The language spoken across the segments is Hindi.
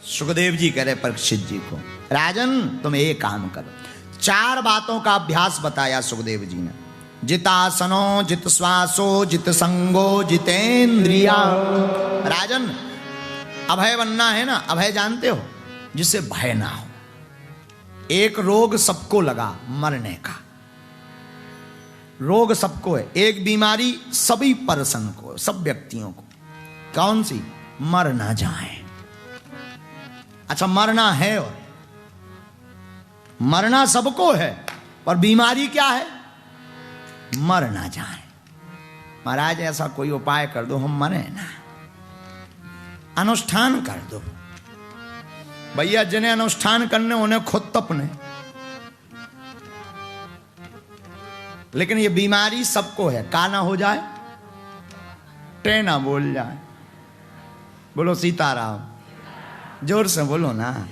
सुखदेव जी कह रहे परीक्षित जी को, राजन तुम एक काम करो। 4 बातों का अभ्यास बताया सुखदेव जी ने। जितासनो, जित श्वासो, जित संगो, जितेंद्रिया। राजन अभय बनना है ना, अभय जानते हो, जिससे भय ना हो। एक रोग सबको लगा, मरने का रोग सबको है। एक बीमारी सभी पर्सन को, सब व्यक्तियों को। कौन सी? मर ना जाए। अच्छा मरना है, और मरना सबको है, पर बीमारी क्या है? मर ना जाए। महाराज ऐसा कोई उपाय कर दो हम मरे ना, अनुष्ठान कर दो। भैया जिन्हें अनुष्ठान करने उन्हें खुद तपने, लेकिन ये बीमारी सबको है। काना हो जाए, टेना बोल जाए। बोलो सीताराम, जोर से बोलो ना,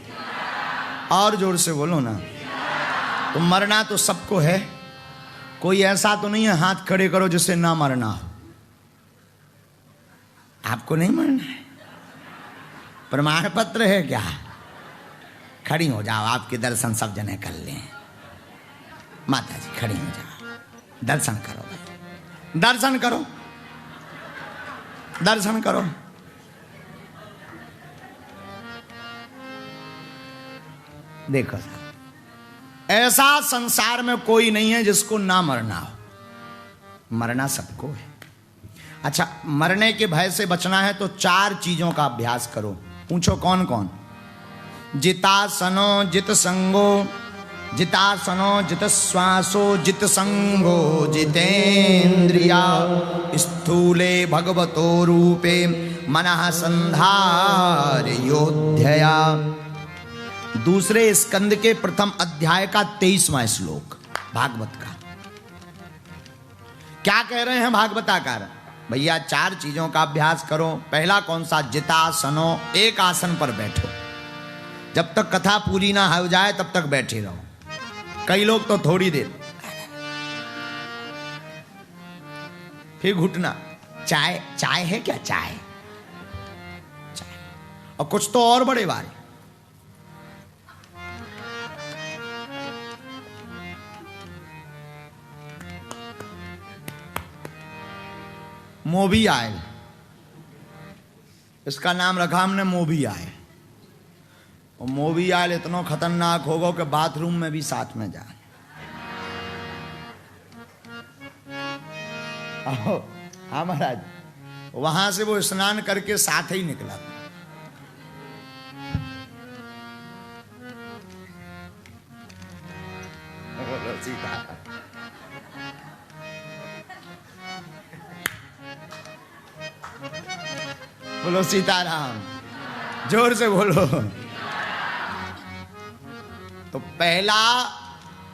और जोर से बोलो ना। तो मरना तो सबको है, कोई ऐसा तो नहीं है हाथ खड़े करो जिससे ना मरना हो। आपको नहीं मरना है, प्रमाण पत्र है क्या? खड़ी हो जाओ, आपके दर्शन सब जने कर लें। माता जी खड़ी हो जाओ, दर्शन करो भाई, दर्शन करो, दर्शन करो। देखो साहब, ऐसा संसार में कोई नहीं है जिसको ना मरना हो। मरना सबको है। अच्छा मरने के भय से बचना है तो 4 चीजों का अभ्यास करो। पूछो कौन कौन? जितासनो, जित संगो, जितासनो, जित श्वासो, जित संगो, जितेंद्रिया। स्थूले भगवतो रूपे मनः संधारयोध्यया। दूसरे स्कंद के प्रथम अध्याय का 23वां श्लोक भागवत का। क्या कह रहे हैं भागवताकार? भैया 4 चीजों का अभ्यास करो। पहला कौन सा? जितासनो, एक आसन पर बैठो। जब तक कथा पूरी ना हो जाए तब तक बैठे रहो। कई लोग तो थोड़ी देर, फिर घुटना। चाय, चाय है क्या? चाय, चाय। और कुछ तो और बड़े बारे। मोबी आयल, इसका नाम रखा हमने मोबी आयल। और मोबी आयल इतना खतरनाक होगा कि बाथरूम में भी साथ में जाए। हाँ महाराज, वहां से वो स्नान करके साथ ही निकला। सीता बोलो सीताराम, जोर से बोलो। तो पहला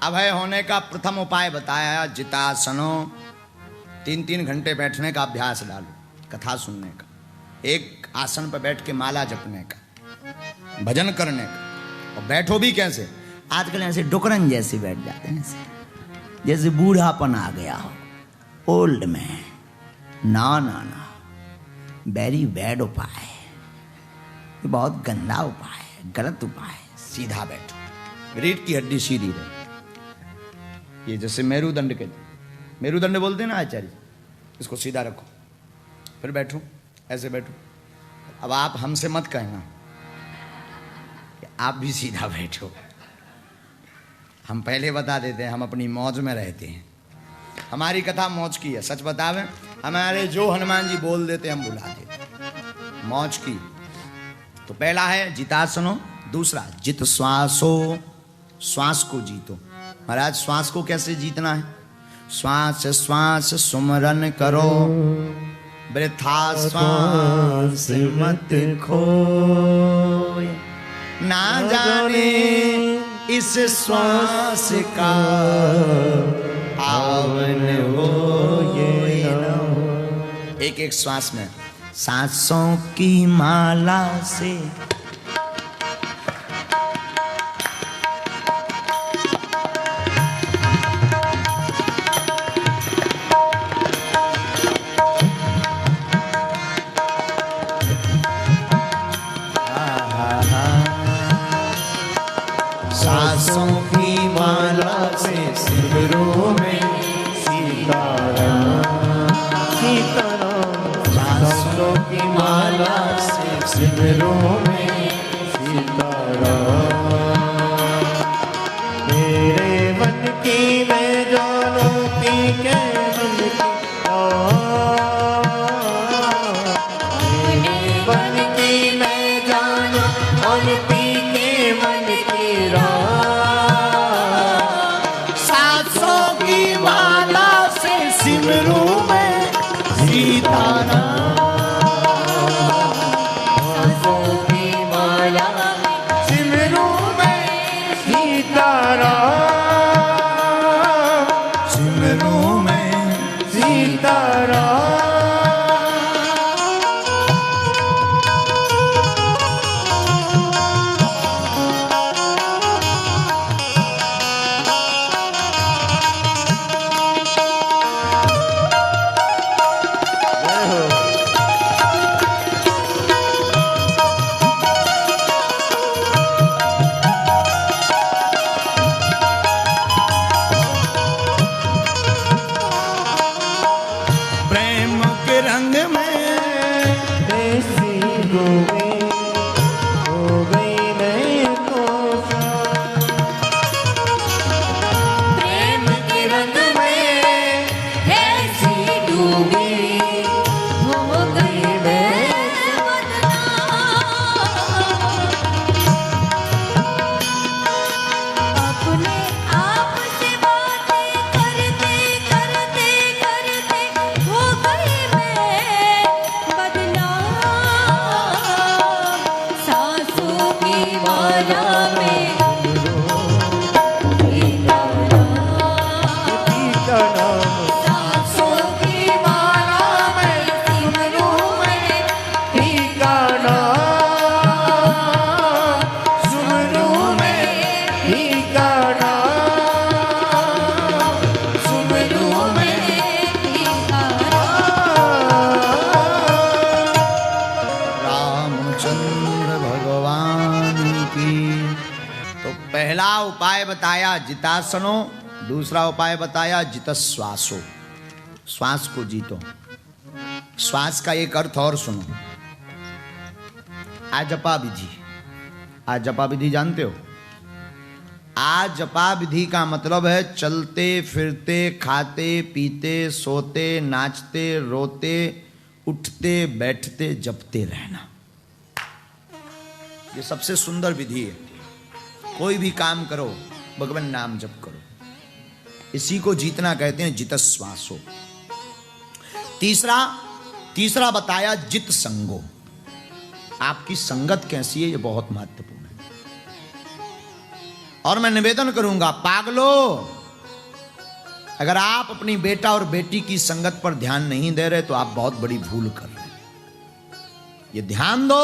अभय होने का प्रथम उपाय बताया, जितासनो। 3-3 घंटे बैठने का अभ्यास डालो, कथा सुनने का, एक आसन पर बैठ के माला जपने का, भजन करने का। और बैठो भी कैसे? आजकल ऐसे डुकरन जैसे बैठ जाते हैं, जैसे बूढ़ापन आ गया हो, ओल्ड में। ना ना ना, वेरी बैड उपाय है, ये बहुत गंदा उपाय है, गलत उपाय है। सीधा बैठो, रीढ़ की हड्डी सीधी रहे। ये जैसे मेरुदंड के, मेरुदंड बोलते हैं ना आचार्य, इसको सीधा रखो, फिर बैठो, ऐसे बैठो। अब आप हमसे मत कहना कि आप भी सीधा बैठो। हम पहले बता देते हैं, हम अपनी मौज में रहते हैं। हमारी कथा मौज की है, सच बतावे। हमारे जो हनुमान जी बोल देते हम बुला देते, मौज की। तो पहला है जितासनो, दूसरा जित श्वासो, श्वास को जीतो। महाराज श्वास को कैसे जीतना है? श्वास श्वास सुमरन करो, वृथा श्वास मत खोए, ना जाने इस श्वास का आवन हो ये न हो। एक एक श्वास में सांसों की माला से सांसों की माला से सिमरों में सीताराम सीताराम। सांसों की माला से सिमरों में सीताराम। मेरे मन की मैं जानू पी के मन की मेरे मन की मैं जानू और पी के मन की सांसों की माला से सिमरूं मैं सीताराम। सांसों की माला सिमरूं मैं सीताराम। सिमरूं मैं सीताराम। पहला उपाय बताया जितासनो, दूसरा उपाय बताया जितश्वासो, श्वास को जीतो। श्वास का एक अर्थ और सुनो, आजपा विधि। आजपा विधि जानते हो? आजपा विधि का मतलब है चलते फिरते खाते पीते सोते नाचते रोते उठते बैठते जपते रहना। ये सबसे सुंदर विधि है। कोई भी काम करो भगवान नाम जप करो, इसी को जीतना कहते हैं जितश्वासो। तीसरा बताया जित संगो। आपकी संगत कैसी है ये बहुत महत्वपूर्ण है। और मैं निवेदन करूंगा पागलो, अगर आप अपनी बेटा और बेटी की संगत पर ध्यान नहीं दे रहे तो आप बहुत बड़ी भूल कर रहे हैं। ये ध्यान दो,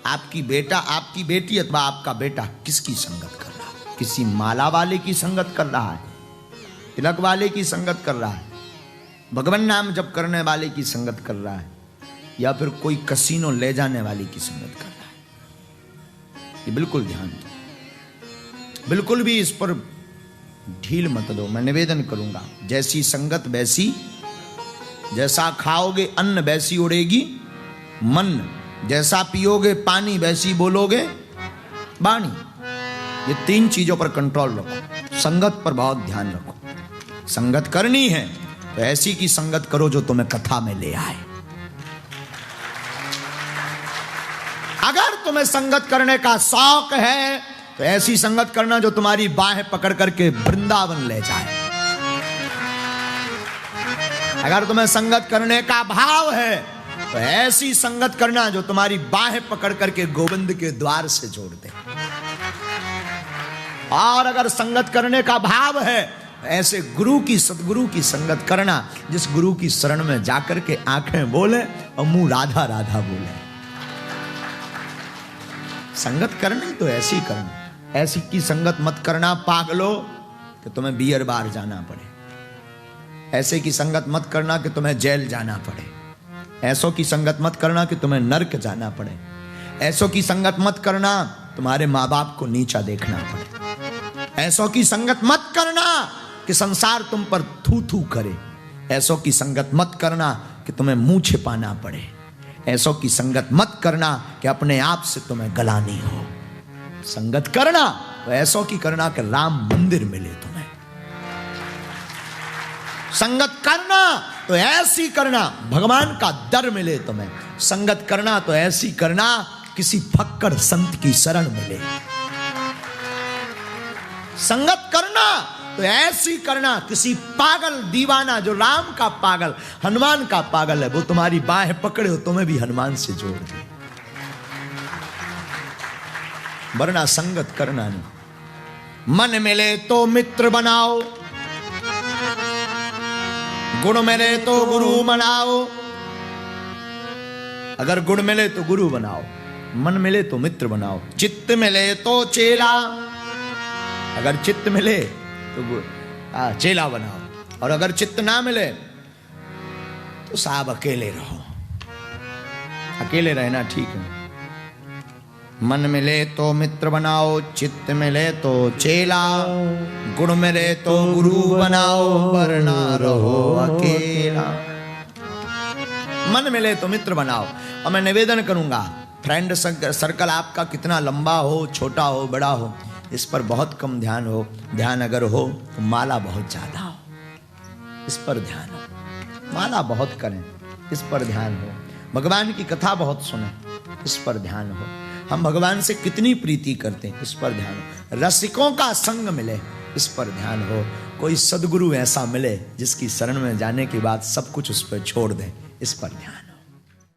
आपकी बेटा आपकी बेटी अथवा आपका बेटा किसकी संगत कर रहा है। किसी माला वाले की संगत कर रहा है, तिलक वाले की संगत कर रहा है, भगवान नाम जप करने वाले की संगत कर रहा है, या फिर कोई कसीनो ले जाने वाले की संगत कर रहा है। ये बिल्कुल ध्यान दो, बिल्कुल भी इस पर ढील मत दो। मैं निवेदन करूंगा, जैसी संगत वैसी, जैसा खाओगे अन्न वैसी उड़ेगी मन, जैसा पियोगे पानी वैसी बोलोगे वाणी। ये तीन चीजों पर कंट्रोल रखो, संगत पर बहुत ध्यान रखो। संगत करनी है तो ऐसी की संगत करो जो तुम्हें कथा में ले आए। अगर तुम्हें संगत करने का शौक है तो ऐसी संगत करना जो तुम्हारी बाहें पकड़ करके वृंदावन ले जाए। अगर तुम्हें संगत करने का भाव है तो ऐसी संगत करना जो तुम्हारी बाहें पकड़ करके गोविंद के द्वार से जोड़ दे। और अगर संगत करने का भाव है तो ऐसे गुरु की सदगुरु की संगत करना जिस गुरु की शरण में जाकर के आंखें बोले और मुंह राधा राधा बोले। संगत करनी तो ऐसी करना, ऐसी की संगत मत करना पागलो कि तुम्हें बियर बार जाना पड़े। ऐसे की संगत मत करना कि तुम्हें जेल जाना पड़े। ऐसों की संगत मत करना कि तुम्हें नरक जाना पड़े। ऐसों की संगत मत करना तुम्हारे माँ बाप को नीचा देखना पड़े। ऐसों की संगत मत करना कि संसार तुम पर थू थू करे। ऐसों की संगत मत करना कि तुम्हें मुंह छिपाना पड़े। ऐसों की संगत मत करना कि अपने आप से तुम्हें गलानी हो। संगत करना तो ऐसों की करना कि राम मंदिर मिले तुम्हें। संगत करना तो ऐसी करना भगवान का दर मिले तुम्हें। संगत करना तो ऐसी करना किसी फक्कड़ संत की शरण मिले। संगत करना तो ऐसी करना किसी पागल दीवाना, जो राम का पागल हनुमान का पागल है, वो तुम्हारी बाहें पकड़े हो तुम्हें भी हनुमान से जोड़ दे, वरना संगत करना नहीं। मन मिले तो मित्र बनाओ, गुण मिले तो गुरु बनाओ। अगर गुण मिले तो गुरु बनाओ, मन मिले तो मित्र बनाओ, चित्त मिले तो चेला। अगर चित्त मिले तो चेला बनाओ, और अगर चित्त ना मिले तो साहब अकेले रहो। अकेले रहना ठीक है। मन मिले तो मित्र बनाओ, चित्त मिले तो चेला, गुण मिले तो गुरु बनाओ, वरना रहो अकेला। मन मिले तो मित्र बनाओ। और मैं निवेदन करूंगा, फ्रेंड सर्कल आपका कितना लंबा हो, छोटा हो, बड़ा हो, इस पर बहुत कम ध्यान हो। ध्यान अगर हो तो माला बहुत ज्यादा हो, इस पर ध्यान हो। माला बहुत करें, इस पर ध्यान हो। भगवान की कथा बहुत सुने, इस पर ध्यान हो। हम भगवान से कितनी प्रीति करते हैं, इस पर ध्यान हो। रसिकों का संग मिले, इस पर ध्यान हो। कोई सदगुरु ऐसा मिले जिसकी शरण में जाने के बाद सब कुछ उस पर छोड़ दें, इस पर ध्यान।